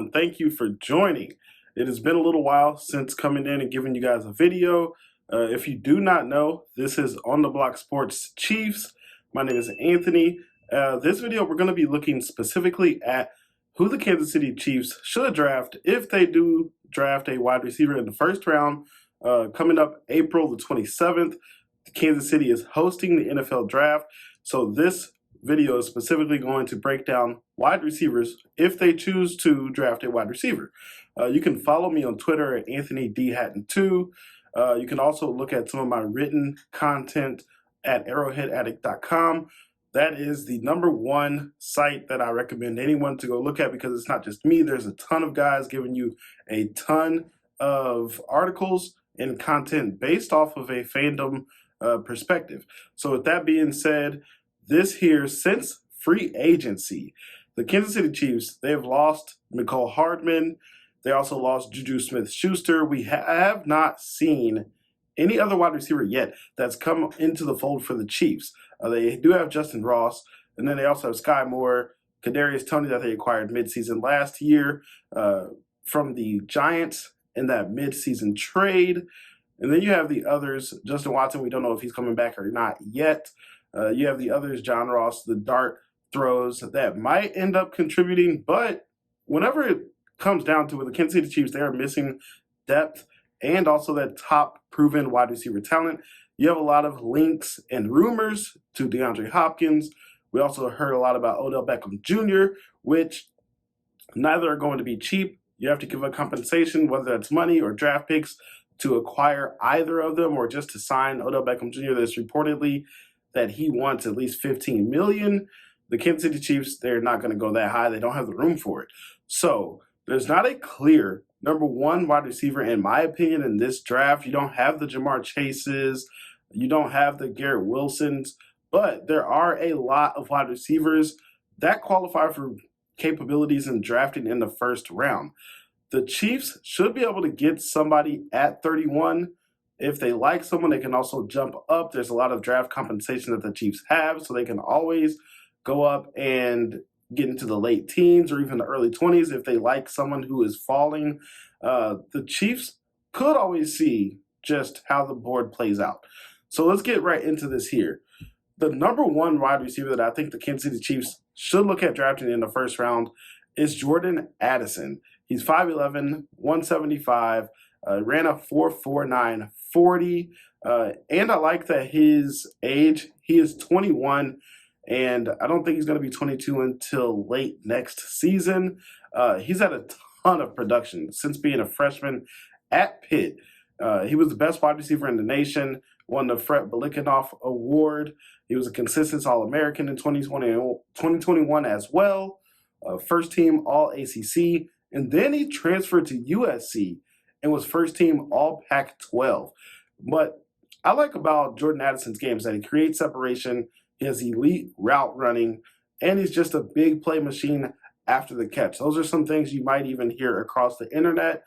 and thank you for joining. It has been a little while since coming in and giving you guys a video. If you do not know, this is On the Block Sports Chiefs. My name is Anthony. This video, we're going to be looking specifically at who the Kansas City Chiefs should draft if they do draft a wide receiver in the first round. Coming up April the 27th, Kansas City is hosting the NFL draft. So this video is specifically going to break down wide receivers if they choose to draft a wide receiver. You can follow me on Twitter at Anthony D. Hatton2. You can also look at some of my written content at arrowheadaddict.com. That is the #1 site that I recommend anyone to go look at because it's not just me. There's a ton of guys giving you a ton of articles and content based off of a fandom perspective. So with that being said, this here, since free agency, the Kansas City Chiefs, they have lost Mecole Hardman. They also lost Juju Smith-Schuster. We have not seen any other wide receiver yet that's come into the fold for the Chiefs. They do have Justin Ross, and then they also have Sky Moore, Kadarius Toney that they acquired midseason last year from the Giants in that midseason trade. And then you have the others. Justin Watson, we don't know if he's coming back or not yet. You have the others, John Ross, the dart throws that might end up contributing. But whenever it comes down to it, the Kansas City Chiefs, they are missing depth and also that top proven wide receiver talent. You have a lot of links and rumors to DeAndre Hopkins. We also heard a lot about Odell Beckham Jr., which neither are going to be cheap. You have to give a compensation, whether that's money or draft picks, to acquire either of them or just to sign Odell Beckham Jr. There's reportedly that he wants at least $15 million. The Kansas City Chiefs, they're not going to go that high. They don't have the room for it. So there's not a clear #1 wide receiver, in my opinion, in this draft. You don't have the Jamar Chases. You don't have the Garrett Wilsons. But there are a lot of wide receivers that qualify for capabilities in drafting in the first round. The Chiefs should be able to get somebody at 31. If they like someone, they can also jump up. There's a lot of draft compensation that the Chiefs have, so they can always go up and get into the late teens or even the early 20s if they like someone who is falling. The Chiefs could always see just how the board plays out. So let's get right into this here. The #1 wide receiver that I think the Kansas City Chiefs should look at drafting in the first round is Jordan Addison. He's 5'11", 175, ran a 4.49 40, and I like that his age, he is 21, and I don't think he's going to be 22 until late next season. He's had a ton of production since being a freshman at Pitt. He was the best wide receiver in the nation, won the Fred Biletnikoff Award. He was a consistent All-American in 2021 as well, first team All-ACC, and then he transferred to USC and was first team All-Pac-12. What I like about Jordan Addison's game is that he creates separation, he has elite route running, and he's just a big play machine after the catch. Those are some things you might even hear across the internet.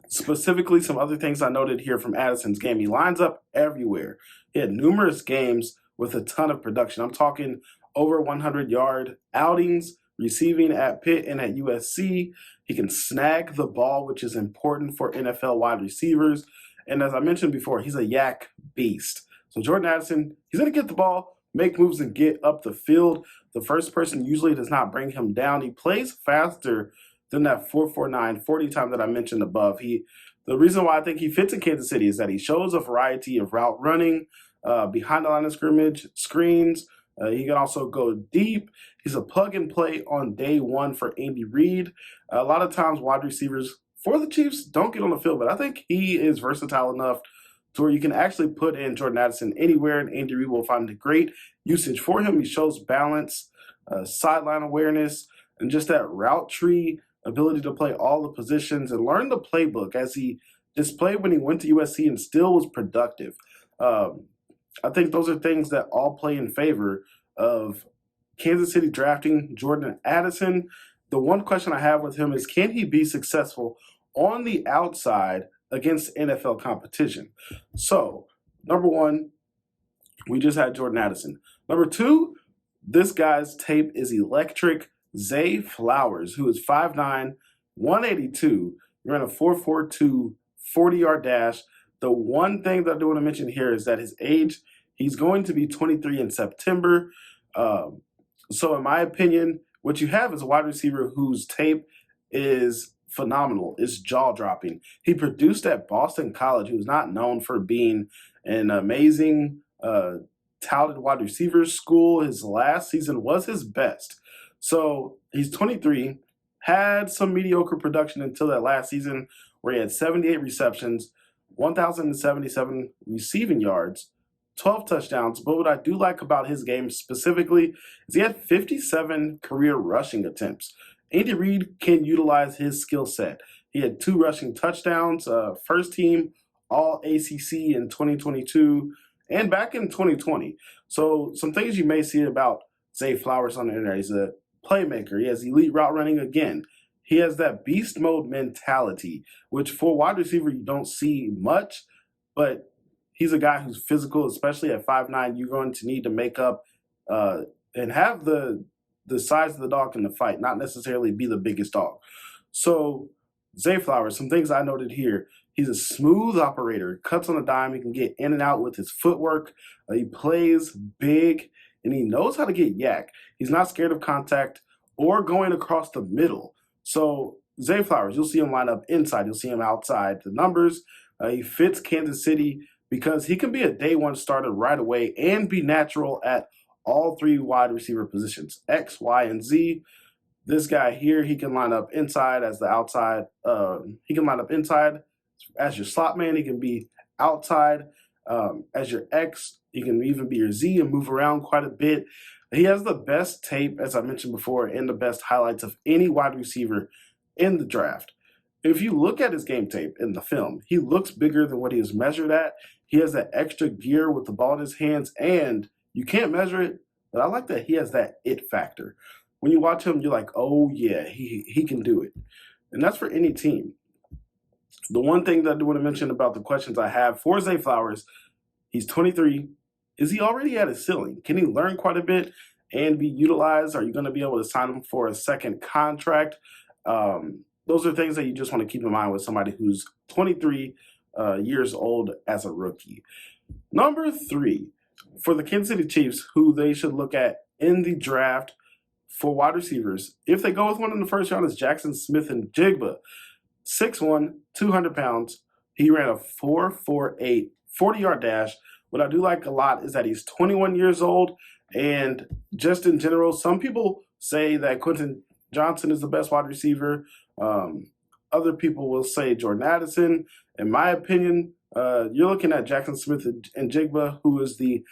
Specifically, some other things I noted here from Addison's game. He lines up everywhere. He had numerous games with a ton of production. I'm talking over 100-yard outings, receiving at Pitt and at USC. He can snag the ball, which is important for NFL wide receivers. And as I mentioned before, he's a yak beast. So Jordan Addison, he's going to get the ball, make moves, and get up the field. The first person usually does not bring him down. He plays faster than that 4.49 40 time that I mentioned above. The reason why I think he fits in Kansas City is that he shows a variety of route running, behind the line of scrimmage, screens. He can also go deep. He's a plug-and-play on day one for Andy Reid. A lot of times wide receivers for the Chiefs don't get on the field, but I think he is versatile enough to where you can actually put in Jordan Addison anywhere, and Andy Reid will find a great usage for him. He shows balance, sideline awareness, and just that route tree ability to play all the positions and learn the playbook as he displayed when he went to USC and still was productive. I think those are things that all play in favor of Kansas City drafting Jordan Addison. The one question I have with him is, can he be successful on the outside against NFL competition? So, #1, we just had Jordan Addison. #2, this guy's tape is electric. Zay Flowers, who is 5'9", 182, ran a 4.42 40-yard dash. The one thing that I do want to mention here is that his age, he's going to be 23 in September. So in my opinion, what you have is a wide receiver whose tape is phenomenal. It's jaw-dropping. He produced at Boston College, who's not known for being an amazing, touted wide receiver school. His last season was his best. So he's 23, had some mediocre production until that last season where he had 78 receptions, 1,077 receiving yards, 12 touchdowns. But what I do like about his game specifically is he had 57 career rushing attempts. Andy Reid can utilize his skill set. He had 2 rushing touchdowns, first team All ACC in 2022 and back in 2020. So some things you may see about Zay Flowers on the internet. He's a playmaker. He has elite route running again. He has that beast mode mentality, which for a wide receiver you don't see much, but he's a guy who's physical, especially at 5'9". You're going to need to make up and have the size of the dog in the fight, not necessarily be the biggest dog. So Zay Flowers, some things I noted here. He's a smooth operator, cuts on a dime. He can get in and out with his footwork. He plays big, and he knows how to get yak. He's not scared of contact or going across the middle. So Zay Flowers, you'll see him line up inside. You'll see him outside. The numbers, he fits Kansas City because he can be a day one starter right away and be natural at all 3 wide receiver positions, X, Y, and Z. This guy here, he can line up inside as the outside. He can line up inside as your slot man. He can be outside as your X. He can even be your Z and move around quite a bit. He has the best tape, as I mentioned before, and the best highlights of any wide receiver in the draft. If you look at his game tape in the film, he looks bigger than what he is measured at. He has that extra gear with the ball in his hands, and you can't measure it, but I like that he has that it factor. When you watch him, you're like, oh, yeah, he can do it. And that's for any team. The one thing that I do want to mention about the questions I have for Zay Flowers, he's 23. Is he already at his ceiling? Can he learn quite a bit and be utilized? Are you going to be able to sign him for a second contract? Those are things that you just want to keep in mind with somebody who's 23 years old as a rookie. Number 3, for the Kansas City Chiefs, who they should look at in the draft for wide receivers, if they go with one in the first round, is Jackson Smith-Njigba. 6'1", 200 pounds. He ran a 4.48 40-yard dash. What I do like a lot is that he's 21 years old, and just in general, some people say that Quinton Johnson is the best wide receiver. Other people will say Jordan Addison. In my opinion, you're looking at Jackson Smith-Njigba, who is the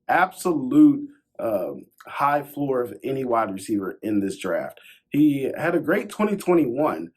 absolute high floor of any wide receiver in this draft. He had a great 2021.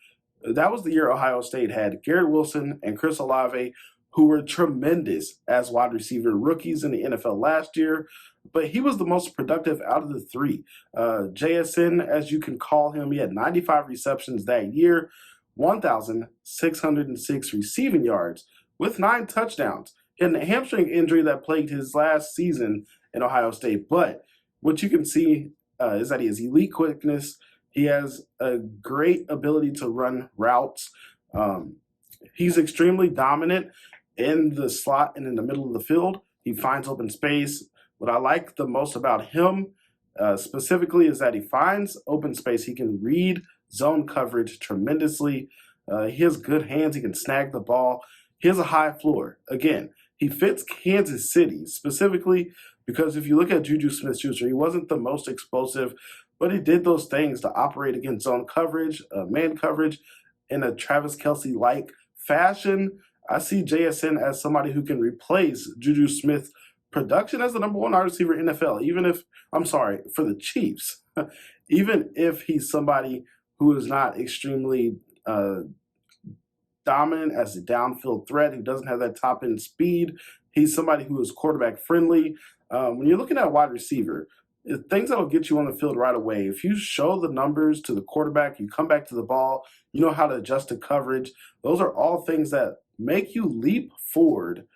That was the year Ohio State had Garrett Wilson and Chris Olave, who were tremendous as wide receiver rookies in the NFL last year, but he was the most productive out of the 3. JSN, as you can call him, he had 95 receptions that year, 1,606 receiving yards with 9 touchdowns. He had a hamstring injury that plagued his last season in Ohio State, but what you can see is that he has elite quickness. He has a great ability to run routes. He's extremely dominant in the slot and in the middle of the field. He finds open space. What I like the most about him specifically is that he finds open space. He can read zone coverage tremendously. He has good hands. He can snag the ball. He has a high floor. Again, he fits Kansas City specifically because if you look at Juju Smith-Schuster, he wasn't the most explosive, but he did those things to operate against zone coverage, man coverage, in a Travis Kelce-like fashion. I see JSN as somebody who can replace Juju Smith production as the number 1 wide receiver in NFL, for the Chiefs, even if he's somebody who is not extremely dominant as a downfield threat, who doesn't have that top end speed. He's somebody who is quarterback friendly. When you're looking at wide receiver, things that will get you on the field right away. If you show the numbers to the quarterback, you come back to the ball, you know how to adjust to coverage. Those are all things that make you leap forward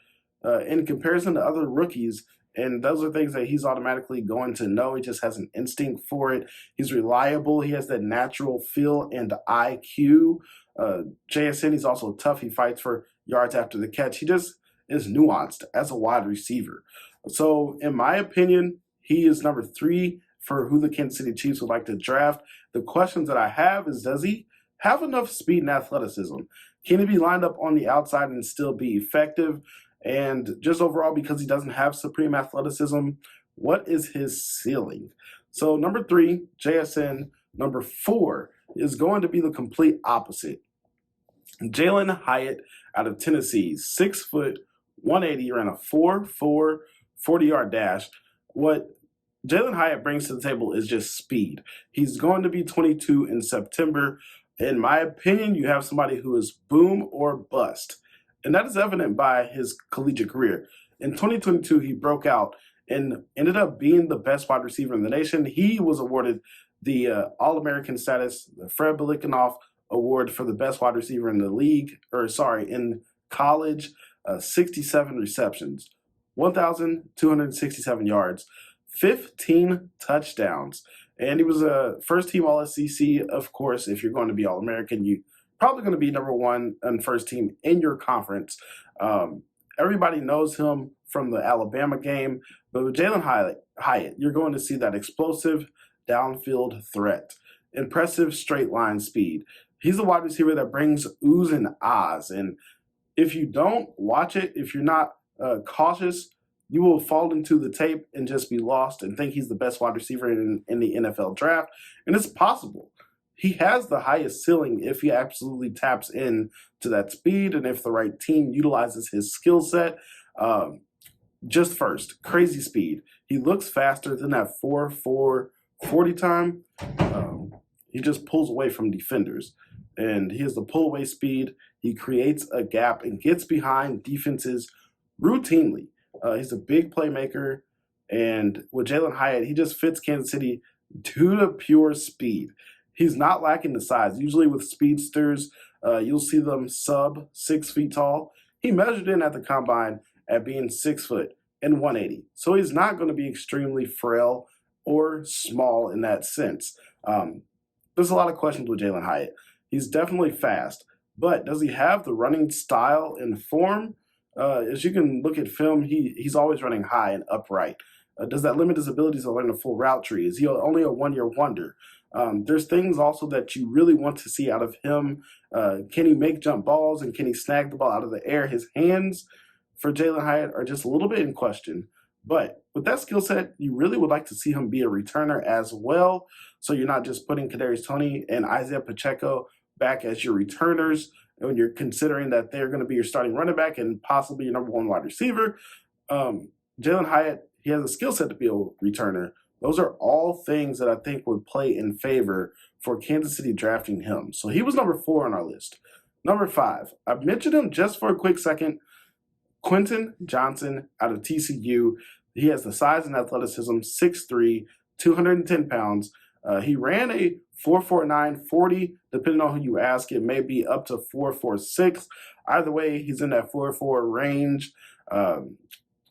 in comparison to other rookies And those are things that he's automatically going to know. He just has an instinct for it. He's reliable. He has that natural feel and IQ. JSN, he's also tough. He fights for yards after the catch. He just is nuanced as a wide receiver. So, in my opinion, he is number 3 for who the Kansas City Chiefs would like to draft. The questions that I have is, does he have enough speed and athleticism? Can he be lined up on the outside and still be effective? And just overall, because he doesn't have supreme athleticism, what is his ceiling? So number 3, JSN. Number 4 is going to be the complete opposite. Jalen Hyatt out of Tennessee, 6 foot, 180, ran a 4.4 40-yard dash. What Jalen Hyatt brings to the table is just speed. He's going to be 22 in September. In my opinion, you have somebody who is boom or bust. And that is evident by his collegiate career. In 2022, he broke out and ended up being the best wide receiver in the nation. He was awarded the All-American status, the Fred Bilikinoff Award for the best wide receiver in the league, in college, 67 receptions, 1,267 yards, 15 touchdowns. And he was a first-team All-SEC, of course. If you're going to be All-American, you're probably going to be number 1 and first team in your conference. Everybody knows him from the Alabama game. But with Jalen Hyatt, you're going to see that explosive downfield threat, impressive straight line speed. He's a wide receiver that brings oohs and ahs. And if you don't watch it, if you're not cautious, you will fall into the tape and just be lost and think he's the best wide receiver in the NFL draft. And it's possible. He has the highest ceiling if he absolutely taps in to that speed and if the right team utilizes his skill set. Just first, crazy speed. He looks faster than that 4.4 40 time. He just pulls away from defenders. And he has the pull away speed. He creates a gap and gets behind defenses routinely. He's a big playmaker. And with Jalen Hyatt, he just fits Kansas City due to pure speed. He's not lacking the size. Usually with speedsters, you'll see them sub 6 feet tall. He measured in at the combine at being 6 foot and 180. So he's not going to be extremely frail or small in that sense. There's a lot of questions with Jalen Hyatt. He's definitely fast, but does he have the running style and form? As you can look at film, he's always running high and upright. Does that limit his abilities to learn a full route tree? Is he only a one-year wonder? There's things also that you really want to see out of him. Can he make jump balls and can he snag the ball out of the air? His hands for Jalen Hyatt are just a little bit in question. But with that skill set, you really would like to see him be a returner as well. So you're not just putting Kadarius Toney and Isaiah Pacheco back as your returners when you're considering that they're going to be your starting running back and possibly your number 1 wide receiver. Jalen Hyatt, he has a skill set to be a returner. Those are all things that I think would play in favor for Kansas City drafting him. So he was number 4 on our list. Number 5, I've mentioned him just for a quick second. Quinton Johnson out of TCU. He has the size and athleticism, 6'3", 210 pounds. He ran a 4.49 40. Depending on who you ask, it may be up to 4.46. Either way, he's in that 4.4 range.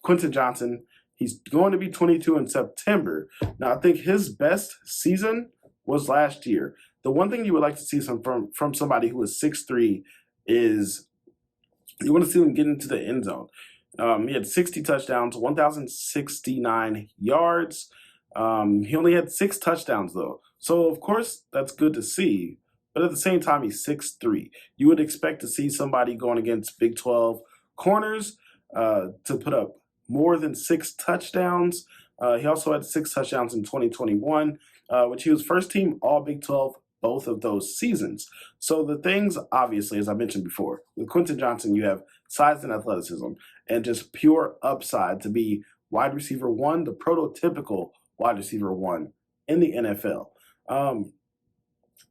Quinton Johnson, he's going to be 22 in September. Now, I think his best season was last year. The one thing you would like to see from somebody who is 6'3" is you want to see him get into the end zone. He had 60 touchdowns, 1,069 yards. He only had 6 touchdowns, though. So, of course, that's good to see. But at the same time, he's 6'3". You would expect to see somebody going against Big 12 corners to put up more than 6 touchdowns. He also had 6 touchdowns in 2021, which he was first team All Big 12 both of those seasons. So the things, obviously, as I mentioned before, with Quinton Johnson, you have size and athleticism and just pure upside to be wide receiver 1, the prototypical wide receiver 1 in the NFL.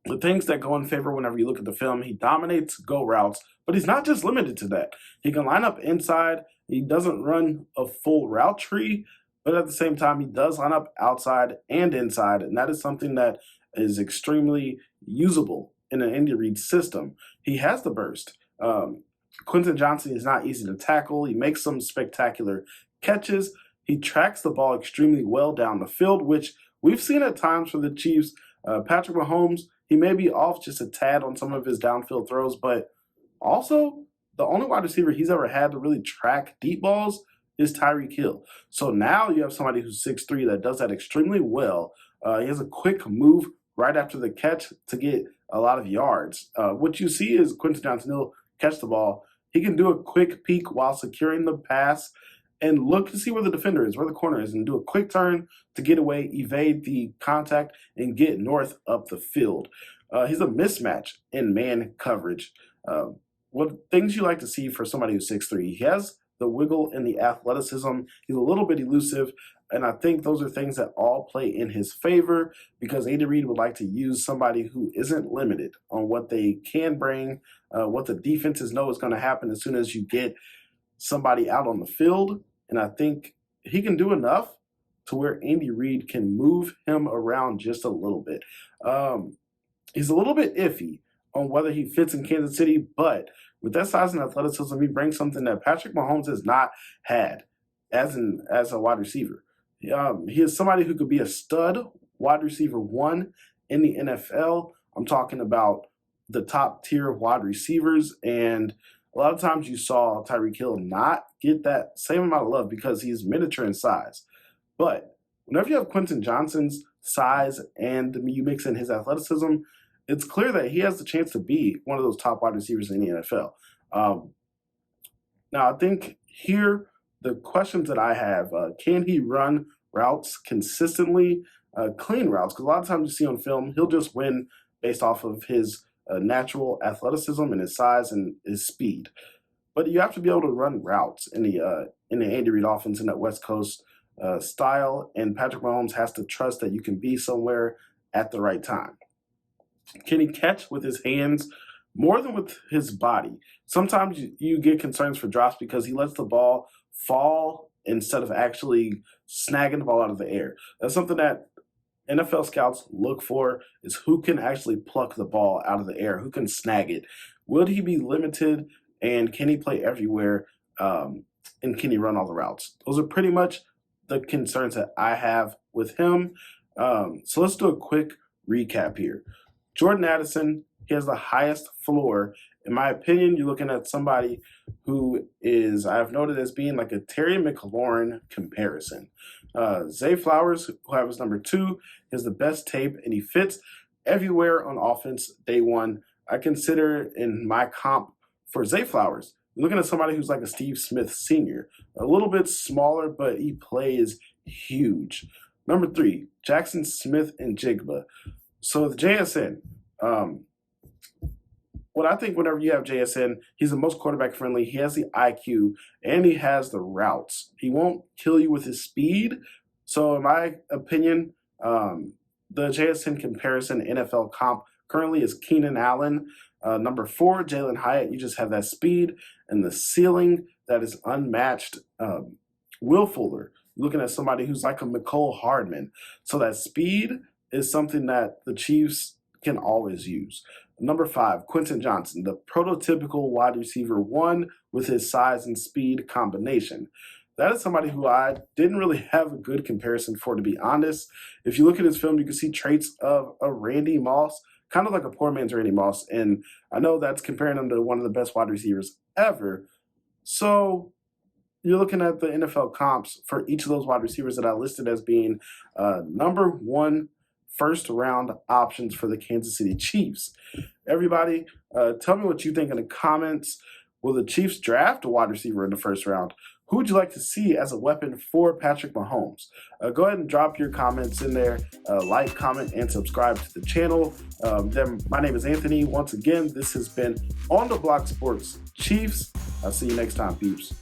The things that go in favor whenever you look at the film, he dominates go routes, but he's not just limited to that. He can line up inside. He doesn't run a full route tree, but at the same time, he does line up outside and inside, and that is something that is extremely usable in an Andy Reid system. He has the burst. Quinton Johnson is not easy to tackle. He makes some spectacular catches. He tracks the ball extremely well down the field, which we've seen at times for the Chiefs. Patrick Mahomes, he may be off just a tad on some of his downfield throws, but also the only wide receiver he's ever had to really track deep balls is Tyreek Hill. So now you have somebody who's 6'3" that does that extremely well. He has a quick move right after the catch to get a lot of yards. What you see is Quinton Johnson Hill catch the ball. He can do a quick peek while securing the pass and look to see where the defender is, where the corner is, and do a quick turn to get away, evade the contact, and get north up the field. He's a mismatch in man coverage. What things you like to see for somebody who's 6'3"? He has the wiggle and the athleticism. He's a little bit elusive, and I think those are things that all play in his favor because Andy Reid would like to use somebody who isn't limited on what they can bring, what the defenses know is going to happen as soon as you get somebody out on the field. And I think he can do enough to where Andy Reid can move him around just a little bit. He's a little bit iffy on whether he fits in Kansas City, but with that size and athleticism, he brings something that Patrick Mahomes has not had as a wide receiver. He is somebody who could be a stud wide receiver one in the NFL. I'm talking about the top tier wide receivers, and a lot of times you saw Tyreek Hill not get that same amount of love because he's miniature in size. But whenever you have Quinton Johnson's size and you mix in his athleticism, it's clear that he has the chance to be one of those top wide receivers in the NFL. Now, I think here, the questions that I have, can he run routes consistently, clean routes? Because a lot of times you see on film, he'll just win based off of his natural athleticism and his size and his speed. But you have to be able to run routes in the Andy Reid offense in that West Coast style, and Patrick Mahomes has to trust that you can be somewhere at the right time. Can he catch with his hands more than with his body? Sometimes you get concerns for drops because he lets the ball fall instead of actually snagging the ball out of the air. That's something that NFL scouts look for, is who can actually pluck the ball out of the air, who can snag it. Will he be limited, and can he play everywhere, and can he run all the routes? Those are pretty much the concerns that I have with him. So let's do a quick recap here. Jordan Addison, he has the highest floor. In my opinion, you're looking at somebody who is, I've noted as being like a Terry McLaurin comparison. Zay Flowers, who I was number 2, has the best tape, and he fits everywhere on offense day one. I consider in my comp for Zay Flowers, you're looking at somebody who's like a Steve Smith Sr., a little bit smaller, but he plays huge. Number 3, Jackson Smith and Jigba. So the JSN, what I think whenever you have JSN, he's the most quarterback friendly. He has the IQ and he has the routes. He won't kill you with his speed. So in my opinion, the JSN comparison NFL comp currently is Keenan Allen. Number 4, Jalen Hyatt. You just have that speed and the ceiling that is unmatched. Will Fuller, looking at somebody who's like a McCole Hardman. So that speed is something that the Chiefs can always use. Number 5, Quinton Johnson, the prototypical wide receiver one with his size and speed combination. That is somebody who I didn't really have a good comparison for, to be honest. If you look at his film, you can see traits of a Randy Moss, kind of like a poor man's Randy Moss. And I know that's comparing him to one of the best wide receivers ever. So you're looking at the NFL comps for each of those wide receivers that I listed as being number 1 first-round options for the Kansas City Chiefs. Everybody, tell me what you think in the comments. Will the Chiefs draft a wide receiver in the first round? Who would you like to see as a weapon for Patrick Mahomes? Go ahead and drop your comments in there. Like, comment, and subscribe to the channel. My name is Anthony. Once again, this has been On the Block Sports Chiefs. I'll see you next time, peeps.